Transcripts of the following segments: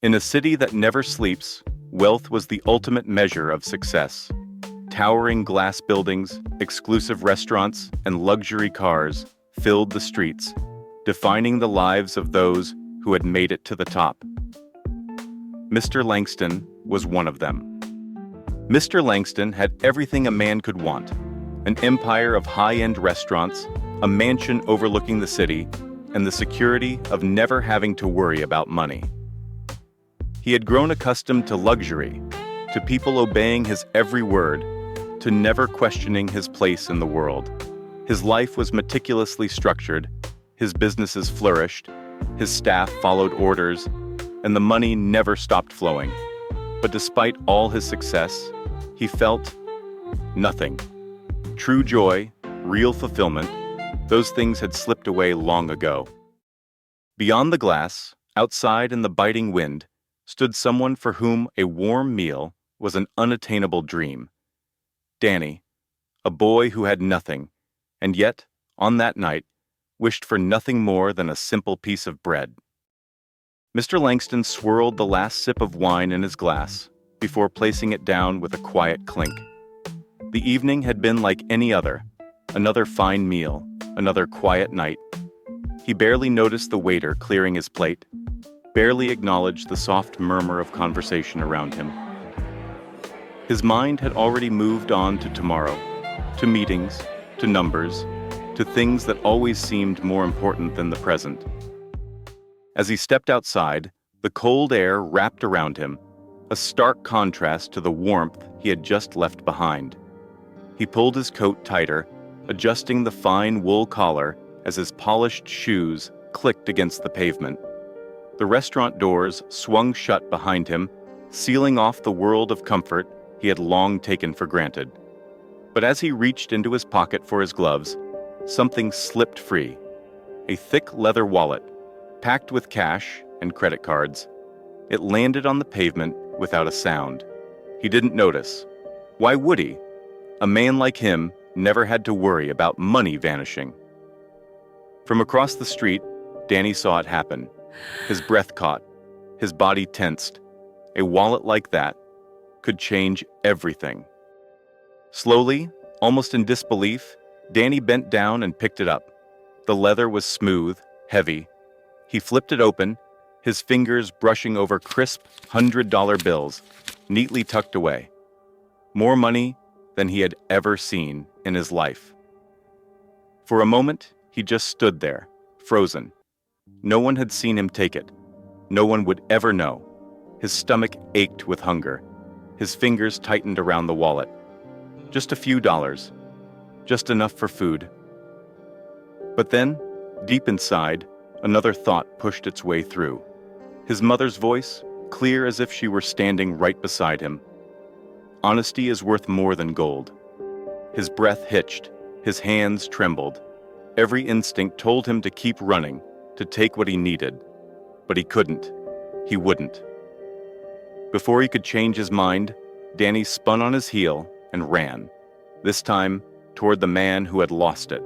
In a city that never sleeps, wealth was the ultimate measure of success. Towering glass buildings, exclusive restaurants, and luxury cars filled the streets, defining the lives of those who had made it to the top. Mr. Langston was one of them. Mr. Langston had everything a man could want: an empire of high-end restaurants, a mansion overlooking the city, and the security of never having to worry about money. He had grown accustomed to luxury, to people obeying his every word, to never questioning his place in the world. His life was meticulously structured, his businesses flourished, his staff followed orders, and the money never stopped flowing. But despite all his success, he felt nothing. True joy, real fulfillment, those things had slipped away long ago. Beyond the glass, outside in the biting wind, stood someone for whom a warm meal was an unattainable dream. Danny, a boy who had nothing, and yet, on that night, wished for nothing more than a simple piece of bread. Mr. Langston swirled the last sip of wine in his glass before placing it down with a quiet clink. The evening had been like any other, another fine meal, another quiet night. He barely noticed the waiter clearing his plate, barely acknowledged the soft murmur of conversation around him. His mind had already moved on to tomorrow, to meetings, to numbers, to things that always seemed more important than the present. As he stepped outside, the cold air wrapped around him, a stark contrast to the warmth he had just left behind. He pulled his coat tighter, adjusting the fine wool collar as his polished shoes clicked against the pavement. The restaurant doors swung shut behind him, sealing off the world of comfort he had long taken for granted. But as he reached into his pocket for his gloves, something slipped free. A thick leather wallet, packed with cash and credit cards. It landed on the pavement without a sound. He didn't notice. Why would he? A man like him never had to worry about money vanishing. From across the street, Danny saw it happen. His breath caught, his body tensed. A wallet like that could change everything. Slowly, almost in disbelief, Danny bent down and picked it up. The leather was smooth, heavy. He flipped it open, his fingers brushing over crisp $100 bills, neatly tucked away. More money than he had ever seen in his life. For a moment, he just stood there, frozen. No one had seen him take it. No one would ever know. His stomach ached with hunger. His fingers tightened around the wallet. Just a few dollars. Just enough for food. But then, deep inside, another thought pushed its way through. His mother's voice, clear as if she were standing right beside him. Honesty is worth more than gold. His breath hitched. His hands trembled. Every instinct told him to keep running, to take what he needed. But he couldn't. He wouldn't. Before he could change his mind, Danny spun on his heel and ran, this time toward the man who had lost it.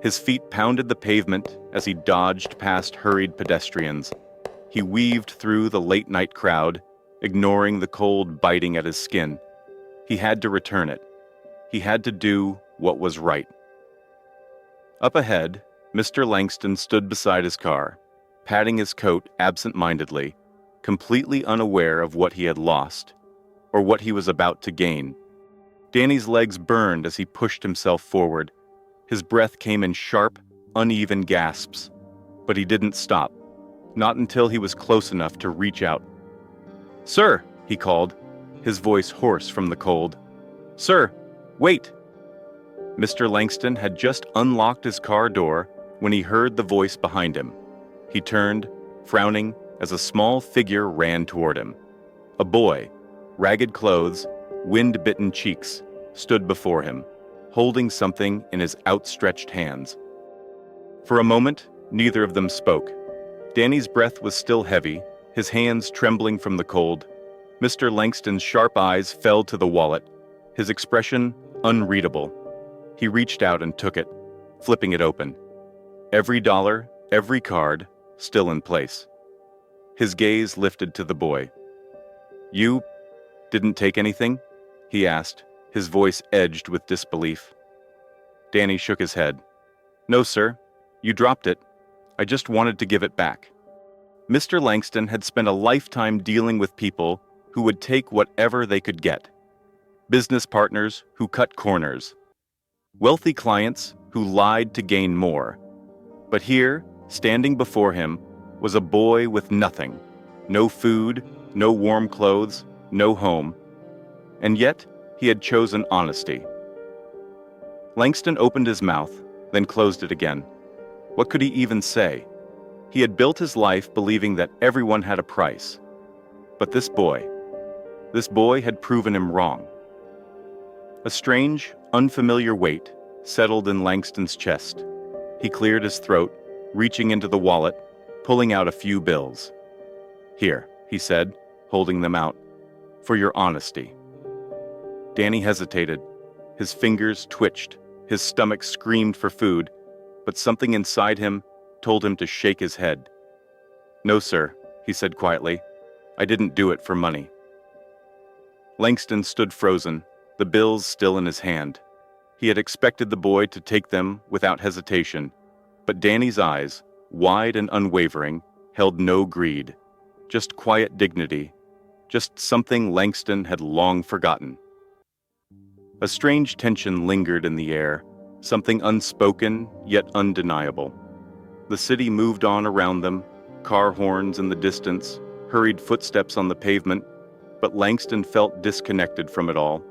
His feet pounded the pavement as he dodged past hurried pedestrians. He weaved through the late-night crowd, ignoring the cold biting at his skin. He had to return it. He had to do what was right. Up ahead, Mr. Langston stood beside his car, patting his coat absent-mindedly, completely unaware of what he had lost, or what he was about to gain. Danny's legs burned as he pushed himself forward. His breath came in sharp, uneven gasps, but he didn't stop, not until he was close enough to reach out. "Sir," he called, his voice hoarse from the cold. "Sir, wait!" Mr. Langston had just unlocked his car door when he heard the voice behind him. He turned, frowning, as a small figure ran toward him. A boy, ragged clothes, wind-bitten cheeks, stood before him, holding something in his outstretched hands. For a moment, neither of them spoke. Danny's breath was still heavy, his hands trembling from the cold. Mr. Langston's sharp eyes fell to the wallet, his expression unreadable. He reached out and took it, flipping it open. Every dollar, every card, still in place. His gaze lifted to the boy. "You didn't take anything?" he asked, his voice edged with disbelief. Danny shook his head. "No, sir. You dropped it. I just wanted to give it back." Mr. Langston had spent a lifetime dealing with people who would take whatever they could get. Business partners who cut corners. Wealthy clients who lied to gain more. But here, standing before him, was a boy with nothing. No food, no warm clothes, no home. And yet, he had chosen honesty. Langston opened his mouth, then closed it again. What could he even say? He had built his life believing that everyone had a price. But this boy had proven him wrong. A strange, unfamiliar weight settled in Langston's chest. He cleared his throat, reaching into the wallet, pulling out a few bills. "Here," he said, holding them out, "for your honesty." Danny hesitated. His fingers twitched, his stomach screamed for food, but something inside him told him to shake his head. "No, sir," he said quietly. "I didn't do it for money." Langston stood frozen, the bills still in his hand. He had expected the boy to take them without hesitation, but Danny's eyes, wide and unwavering, held no greed, just quiet dignity, just something Langston had long forgotten. A strange tension lingered in the air, something unspoken yet undeniable. The city moved on around them, car horns in the distance, hurried footsteps on the pavement, but Langston felt disconnected from it all.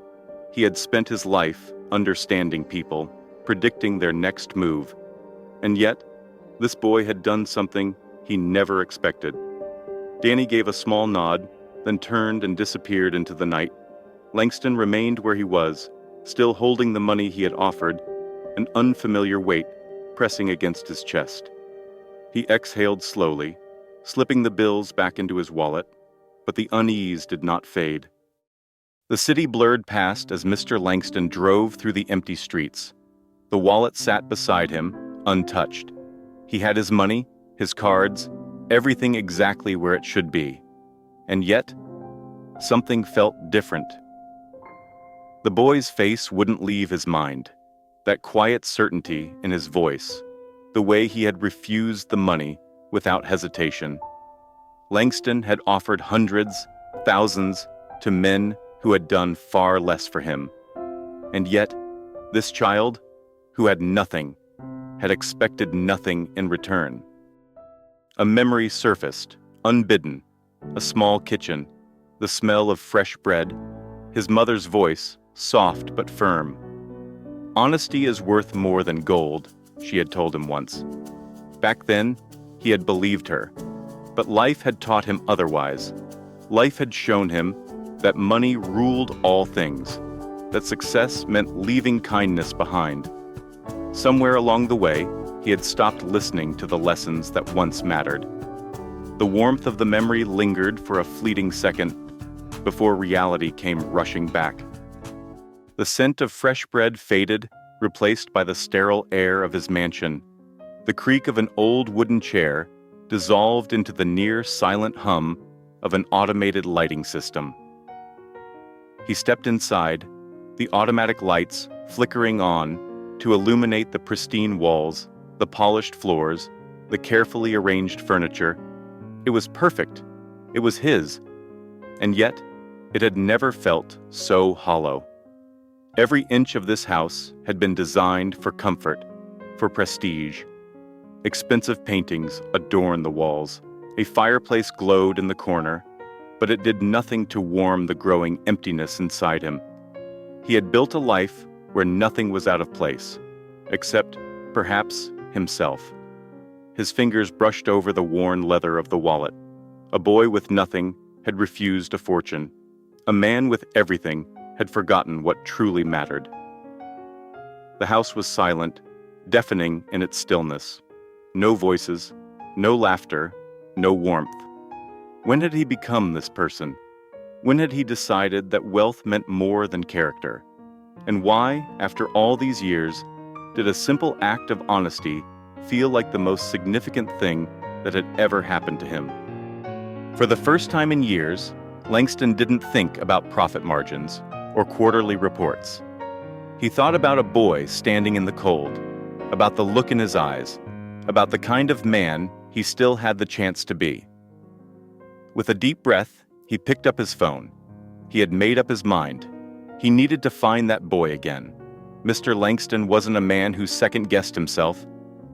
He had spent his life understanding people, predicting their next move. And yet, this boy had done something he never expected. Danny gave a small nod, then turned and disappeared into the night. Langston remained where he was, still holding the money he had offered, an unfamiliar weight pressing against his chest. He exhaled slowly, slipping the bills back into his wallet, but the unease did not fade. The city blurred past as Mr. Langston drove through the empty streets. The wallet sat beside him, untouched. He had his money, his cards, everything exactly where it should be. And yet, something felt different. The boy's face wouldn't leave his mind. That quiet certainty in his voice, the way he had refused the money without hesitation. Langston had offered hundreds, thousands, to men who had done far less for him. And yet, this child, who had nothing, had expected nothing in return. A memory surfaced, unbidden, a small kitchen, the smell of fresh bread, his mother's voice, soft but firm. "Honesty is worth more than gold," she had told him once. Back then, he had believed her, but life had taught him otherwise. Life had shown him that money ruled all things, that success meant leaving kindness behind. Somewhere along the way, he had stopped listening to the lessons that once mattered. The warmth of the memory lingered for a fleeting second before reality came rushing back. The scent of fresh bread faded, replaced by the sterile air of his mansion. The creak of an old wooden chair dissolved into the near-silent hum of an automated lighting system. He stepped inside, the automatic lights flickering on to illuminate the pristine walls, the polished floors, the carefully arranged furniture. It was perfect. It was his. And yet, it had never felt so hollow. Every inch of this house had been designed for comfort, for prestige. Expensive paintings adorned the walls. A fireplace glowed in the corner, but it did nothing to warm the growing emptiness inside him. He had built a life where nothing was out of place, except, perhaps, himself. His fingers brushed over the worn leather of the wallet. A boy with nothing had refused a fortune. A man with everything had forgotten what truly mattered. The house was silent, deafening in its stillness. No voices, no laughter, no warmth. When had he become this person? When had he decided that wealth meant more than character? And why, after all these years, did a simple act of honesty feel like the most significant thing that had ever happened to him? For the first time in years, Langston didn't think about profit margins or quarterly reports. He thought about a boy standing in the cold, about the look in his eyes, about the kind of man he still had the chance to be. With a deep breath, he picked up his phone. He had made up his mind. He needed to find that boy again. Mr. Langston wasn't a man who second-guessed himself.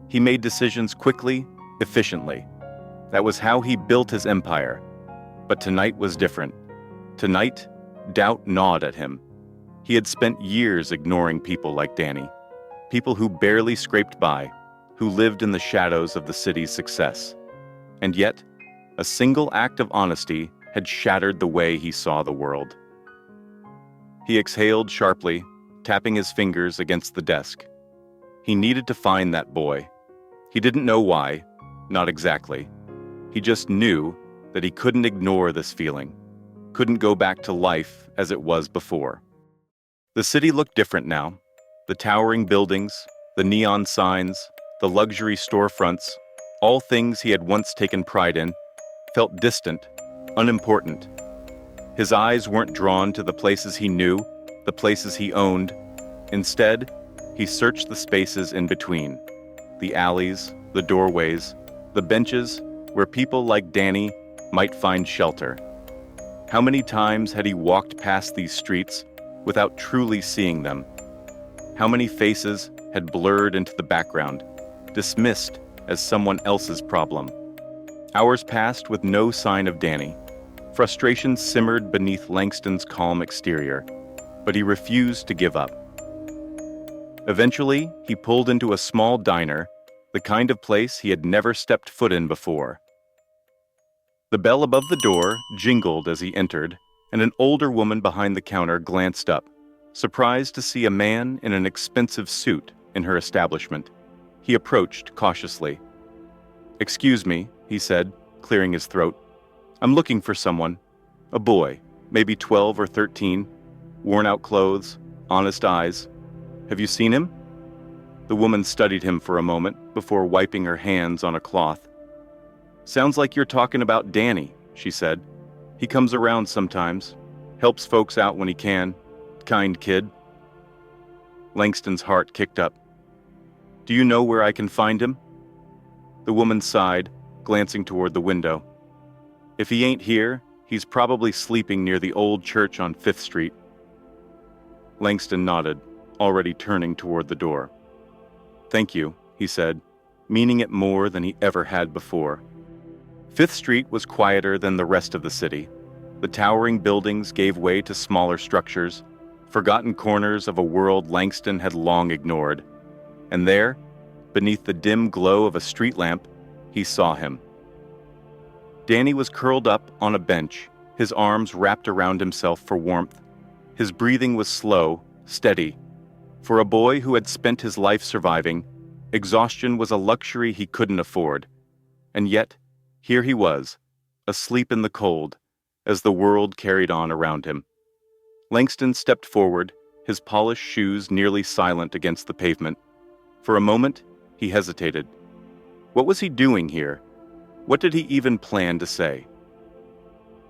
He made decisions quickly, efficiently. That was how he built his empire. But tonight was different. Tonight, doubt gnawed at him. He had spent years ignoring people like Danny, people who barely scraped by, who lived in the shadows of the city's success. And yet, a single act of honesty had shattered the way he saw the world. He exhaled sharply, tapping his fingers against the desk. He needed to find that boy. He didn't know why, not exactly. He just knew that he couldn't ignore this feeling, couldn't go back to life as it was before. The city looked different now. The towering buildings, the neon signs, the luxury storefronts, all things he had once taken pride in, felt distant, unimportant. His eyes weren't drawn to the places he knew, the places he owned. Instead, he searched the spaces in between, the alleys, the doorways, the benches where people like Danny might find shelter. How many times had he walked past these streets without truly seeing them? How many faces had blurred into the background, dismissed as someone else's problem? Hours passed with no sign of Danny. Frustration simmered beneath Langston's calm exterior, but he refused to give up. Eventually, he pulled into a small diner, the kind of place he had never stepped foot in before. The bell above the door jingled as he entered, and an older woman behind the counter glanced up, surprised to see a man in an expensive suit in her establishment. He approached cautiously. "Excuse me," he said, clearing his throat. "I'm looking for someone. A boy, maybe 12 or 13, worn-out clothes, honest eyes. Have you seen him?" The woman studied him for a moment before wiping her hands on a cloth. "Sounds like you're talking about Danny," she said. "He comes around sometimes, helps folks out when he can. Kind kid." Langston's heart kicked up. "Do you know where I can find him?" The woman sighed, glancing toward the window. "If he ain't here, he's probably sleeping near the old church on 5th Street. Langston nodded, already turning toward the door. "Thank you," he said, meaning it more than he ever had before. 5th Street was quieter than the rest of the city. The towering buildings gave way to smaller structures, forgotten corners of a world Langston had long ignored. And there, beneath the dim glow of a street lamp, he saw him. Danny was curled up on a bench, his arms wrapped around himself for warmth. His breathing was slow, steady. For a boy who had spent his life surviving, exhaustion was a luxury he couldn't afford. And yet, here he was, asleep in the cold, as the world carried on around him. Langston stepped forward, his polished shoes nearly silent against the pavement. For a moment, he hesitated. What was he doing here? What did he even plan to say?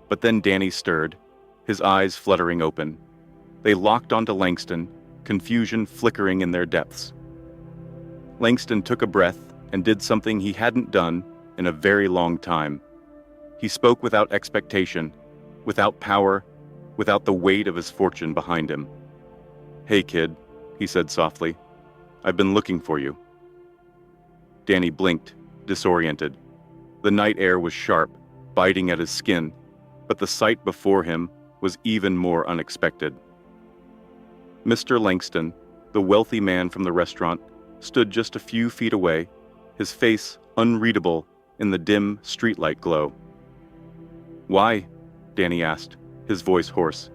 But then Danny stirred, his eyes fluttering open. They locked onto Langston, confusion flickering in their depths. Langston took a breath and did something he hadn't done in a very long time. He spoke without expectation, without power, without the weight of his fortune behind him. "Hey, kid," he said softly. "I've been looking for you." Danny blinked, disoriented. The night air was sharp, biting at his skin, but the sight before him was even more unexpected. Mr. Langston, the wealthy man from the restaurant, stood just a few feet away, his face unreadable in the dim streetlight glow. "Why?" Danny asked, his voice hoarse.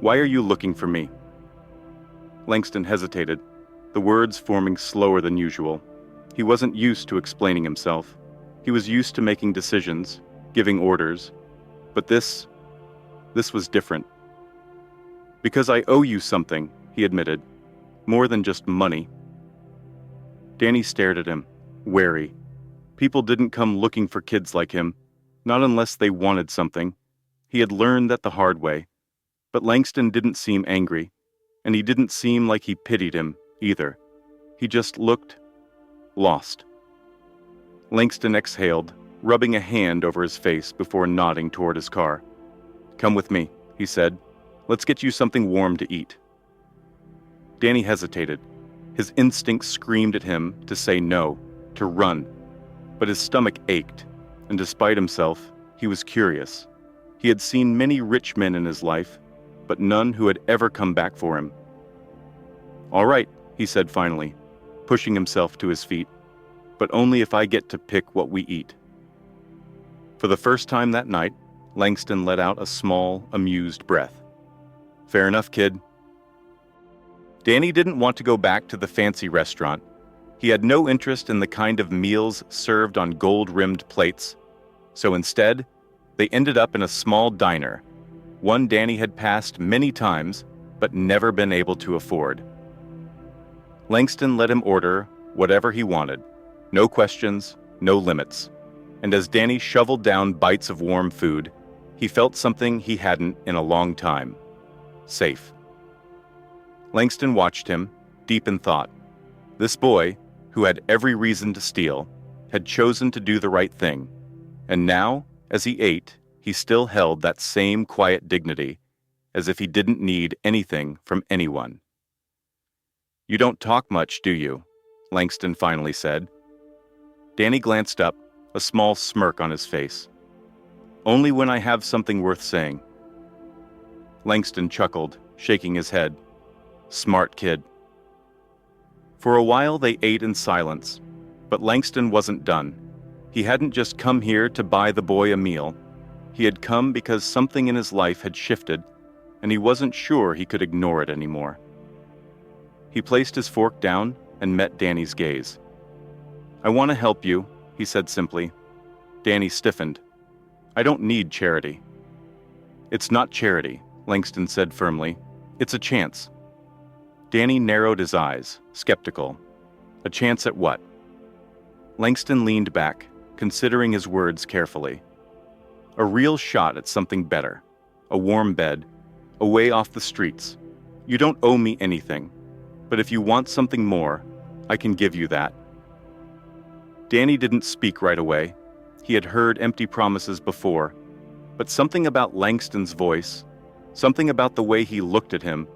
"Why are you looking for me?" Langston hesitated, the words forming slower than usual. He wasn't used to explaining himself. He was used to making decisions, giving orders. But this was different. "Because I owe you something," he admitted. "More than just money." Danny stared at him, wary. People didn't come looking for kids like him. Not unless they wanted something. He had learned that the hard way. But Langston didn't seem angry, and he didn't seem like he pitied him either. He just looked lost. Langston exhaled, rubbing a hand over his face before nodding toward his car. "Come with me," he said. "Let's get you something warm to eat." Danny hesitated. His instincts screamed at him to say no, to run. But his stomach ached, and despite himself, he was curious. He had seen many rich men in his life, but none who had ever come back for him. "All right," he said finally, pushing himself to his feet, "but only if I get to pick what we eat." For the first time that night, Langston let out a small, amused breath. "Fair enough, kid." Danny didn't want to go back to the fancy restaurant. He had no interest in the kind of meals served on gold-rimmed plates. So instead, they ended up in a small diner, one Danny had passed many times but never been able to afford. Langston let him order whatever he wanted, no questions, no limits. And as Danny shoveled down bites of warm food, he felt something he hadn't in a long time: safe. Langston watched him, deep in thought. This boy, who had every reason to steal, had chosen to do the right thing. And now, as he ate, he still held that same quiet dignity, as if he didn't need anything from anyone. "You don't talk much, do you?" Langston finally said. Danny glanced up, a small smirk on his face. "Only when I have something worth saying." Langston chuckled, shaking his head. "Smart kid." For a while they ate in silence, but Langston wasn't done. He hadn't just come here to buy the boy a meal. He had come because something in his life had shifted, and he wasn't sure he could ignore it anymore. He placed his fork down and met Danny's gaze. "I want to help you," he said simply. Danny stiffened. "I don't need charity." "It's not charity," Langston said firmly. "It's a chance." Danny narrowed his eyes, skeptical. "A chance at what?" Langston leaned back, considering his words carefully. "A real shot at something better. A warm bed, away off the streets. You don't owe me anything, but if you want something more, I can give you that." Danny didn't speak right away. He had heard empty promises before, but something about Langston's voice, something about the way he looked at him,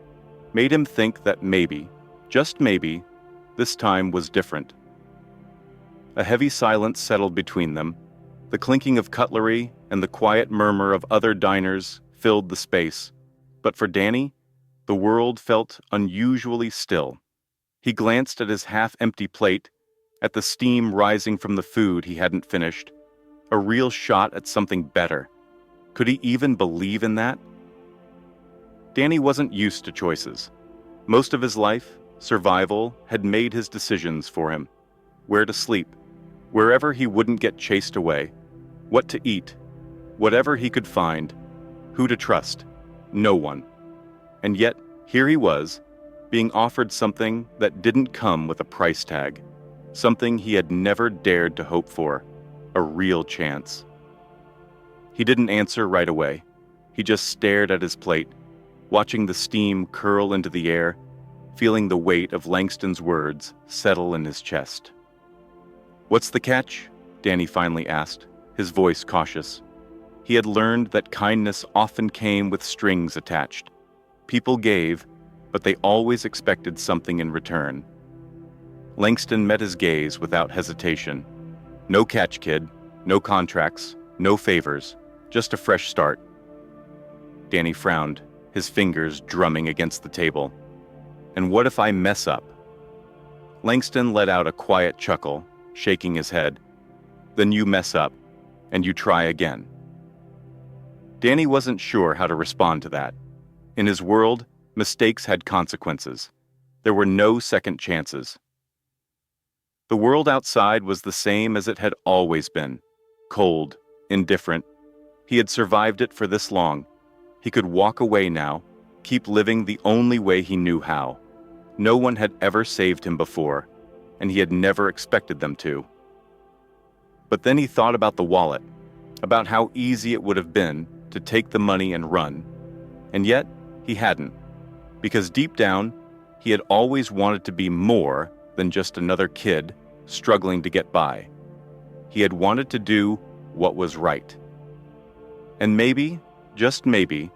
made him think that maybe, just maybe, this time was different. A heavy silence settled between them. The clinking of cutlery and the quiet murmur of other diners filled the space. But for Danny, the world felt unusually still. He glanced at his half-empty plate, at the steam rising from the food he hadn't finished. A real shot at something better. Could he even believe in that? Danny wasn't used to choices. Most of his life, survival, had made his decisions for him. Where to sleep, wherever he wouldn't get chased away, what to eat, whatever he could find, who to trust, no one. And yet, here he was, being offered something that didn't come with a price tag, something he had never dared to hope for, a real chance. He didn't answer right away. He just stared at his plate, watching the steam curl into the air, feeling the weight of Langston's words settle in his chest. "What's the catch?" Danny finally asked, his voice cautious. He had learned that kindness often came with strings attached. People gave, but they always expected something in return. Langston met his gaze without hesitation. "No catch, kid. No contracts. No favors. Just a fresh start." Danny frowned, his fingers drumming against the table. "And what if I mess up?" Langston let out a quiet chuckle, shaking his head. "Then you mess up, and you try again." Danny wasn't sure how to respond to that. In his world, mistakes had consequences. There were no second chances. The world outside was the same as it had always been. Cold, indifferent. He had survived it for this long. He could walk away now, keep living the only way he knew how. No one had ever saved him before, and he had never expected them to. But then he thought about the wallet. about how easy it would have been to take the money and run. And yet, he hadn't, because deep down, he had always wanted to be more than just another kid struggling to get by. He had wanted to do what was right. And maybe, just maybe,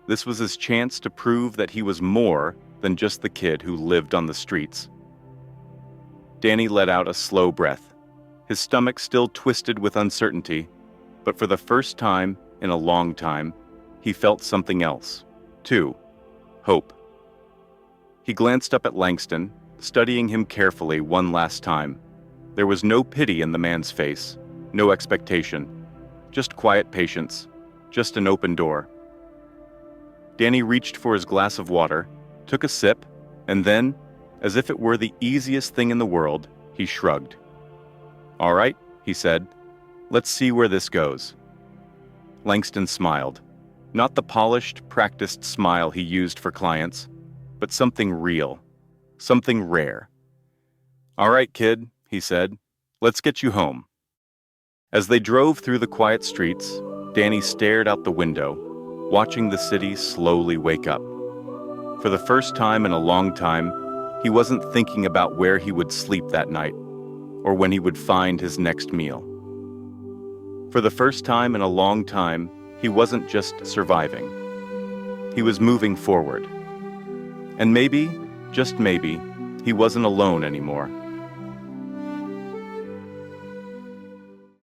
this was his chance to prove that he was more than just the kid who lived on the streets. Danny let out a slow breath, his stomach still twisted with uncertainty, but for the first time in a long time, he felt something else, too: hope. He glanced up at Langston, studying him carefully one last time. There was no pity in the man's face, no expectation, just quiet patience, just an open door. Danny reached for his glass of water, took a sip, and then, as if it were the easiest thing in the world, he shrugged. "All right," he said, "let's see where this goes." Langston smiled, not the polished, practiced smile he used for clients, but something real, something rare. "All right, kid," he said, "let's get you home." As they drove through the quiet streets, Danny stared out the window, watching the city slowly wake up. For the first time in a long time, he wasn't thinking about where he would sleep that night, or when he would find his next meal. For the first time in a long time, he wasn't just surviving. He was moving forward. And maybe, just maybe, he wasn't alone anymore.